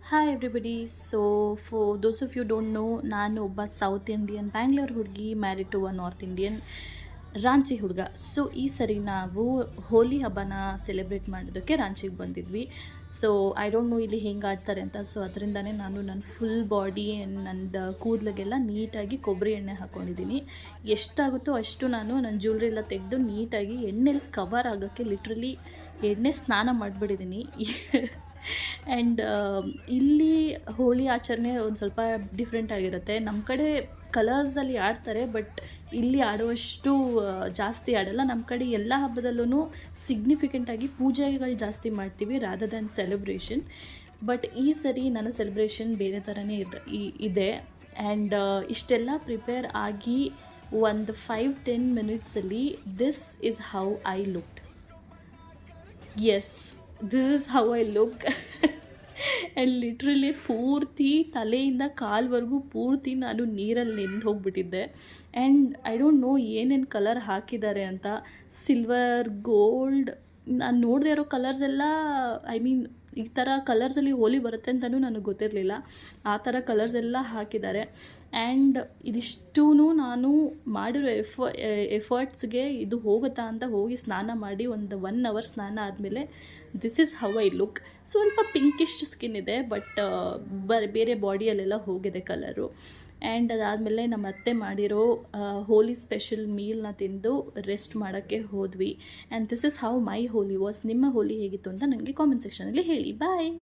Hi everybody. So for those of you don't know, ನಾನು ಒಬ್ಬ south Indian Bangalore ಹುಡುಗಿ, married to a north Indian Ranchi ಹುಡುಗ. So ಈ ಸರಿ ನಾವು ಹೋಲಿ ಹಬ್ಬನ ಸೆಲೆಬ್ರೇಟ್ ಮಾಡೋದಕ್ಕೆ ರಾಂಚಿಗೆ ಬಂದಿದ್ವಿ. ಸೊ ಐ ಡೋಂಟ್ ನೋ ಇಲ್ಲಿ ಹೆಂಗೆ ಆಡ್ತಾರೆ ಅಂತ. ಸೊ ಅದರಿಂದನೇ ನಾನು ನನ್ನ ಫುಲ್ ಬಾಡಿ ನಂದು ಕೂದಲಿಗೆಲ್ಲ ನೀಟಾಗಿ ಕೊಬ್ಬರಿ ಎಣ್ಣೆ ಹಾಕ್ಕೊಂಡಿದ್ದೀನಿ. ಎಷ್ಟಾಗುತ್ತೋ ಅಷ್ಟು ನಾನು ನನ್ನ ಜ್ಯುವೆಲ್ರಿ ಎಲ್ಲ ತೆಗೆದು ನೀಟಾಗಿ ಎಣ್ಣೆಲಿ ಕವರ್ ಆಗೋಕ್ಕೆ ಲಿಟ್ರಲಿ ಎಣ್ಣೆ ಸ್ನಾನ ಮಾಡಿಬಿಟ್ಟಿದ್ದೀನಿ. ಆ್ಯಂಡ್ ಇಲ್ಲಿ ಹೋಳಿ ಆಚರಣೆ ಒಂದು ಸ್ವಲ್ಪ ಡಿಫ್ರೆಂಟ್ ಆಗಿರುತ್ತೆ. ನಮ್ಮ ಕಡೆ ಕಲರ್ಸಲ್ಲಿ ಆಡ್ತಾರೆ, ಬಟ್ ಇಲ್ಲಿ ಆಡುವಷ್ಟು ಜಾಸ್ತಿ ಆಡಲ್ಲ. ನಮ್ಮ ಕಡೆ ಎಲ್ಲ ಹಬ್ಬದಲ್ಲೂ ಸಿಗ್ನಿಫಿಕೆಂಟಾಗಿ ಪೂಜೆಗಳು ಜಾಸ್ತಿ ಮಾಡ್ತೀವಿ ರಾದರ್ ದ್ಯಾನ್ ಸೆಲೆಬ್ರೇಷನ್. ಬಟ್ ಈ ಸರಿ ನನ್ನ ಸೆಲೆಬ್ರೇಷನ್ ಬೇರೆ ಥರನೇ ಇದೆ. ಆ್ಯಂಡ್ ಇಷ್ಟೆಲ್ಲ ಪ್ರಿಪೇರ್ ಆಗಿ ಒಂದು 5-10 ಮಿನಿಟ್ಸಲ್ಲಿ this is how I looked. Yes, this is how I look. And literally ಪೂರ್ತಿ ತಲೆಯಿಂದ ಕಾಲ್ವರೆಗೂ ಪೂರ್ತಿ ನಾನು ನೀರಲ್ಲಿ ನೆಂದು ಹೋಗಿಬಿಟ್ಟಿದ್ದೆ. ಆ್ಯಂಡ್ ಐ ಡೋಂಟ್ ನೋ ಏನೇನು ಕಲರ್ ಹಾಕಿದ್ದಾರೆ ಅಂತ. ಸಿಲ್ವರ್, ಗೋಲ್ಡ್, ನಾನು ನೋಡದೇ ಇರೋ ಕಲರ್ಸ್ ಎಲ್ಲ, ಐ ಮೀನ್ ಈ ಥರ ಕಲರ್ಸಲ್ಲಿ ಹೋಲಿ ಬರುತ್ತೆ ಅಂತಲೂ ನನಗೆ ಗೊತ್ತಿರಲಿಲ್ಲ. ಆ ಥರ ಕಲರ್ಸ್ ಎಲ್ಲ ಹಾಕಿದ್ದಾರೆ. ಆ್ಯಂಡ್ ಇದಿಷ್ಟೂ ನಾನು ಮಾಡಿರೋ ಎಫರ್ಟ್ಸ್ಗೆ ಇದು ಹೋಗುತ್ತಾ ಅಂತ ಹೋಗಿ ಸ್ನಾನ ಮಾಡಿ ಒಂದು 1 ಅವರ್ ಸ್ನಾನ ಆದಮೇಲೆ this is how I look. ಸ್ವಲ್ಪ ಪಿಂಕಿಶ್ ಸ್ಕಿನ್ ಇದೆ, ಬಟ್ ಬೇರೆ ಬಾಡಿಯಲ್ಲೆಲ್ಲ ಹೋಗಿದೆ ಕಲರು. ಆ್ಯಂಡ್ ಅದಾದಮೇಲೆ ನಮ್ಮ ಅತ್ತೆ ಮಾಡಿರೋ ಹೋಲಿ ಸ್ಪೆಷಲ್ ಮೀಲ್ನ ತಿಂದು ರೆಸ್ಟ್ ಮಾಡೋಕ್ಕೆ ಹೋದ್ವಿ. And this is how my Holi was. ನಿಮ್ಮ ಹೋಲಿ ಹೇಗಿತ್ತು ಅಂತ ನನಗೆ ಕಾಮೆಂಟ್ ಸೆಕ್ಷನಲ್ಲಿ ಹೇಳಿ. ಬಾಯ್.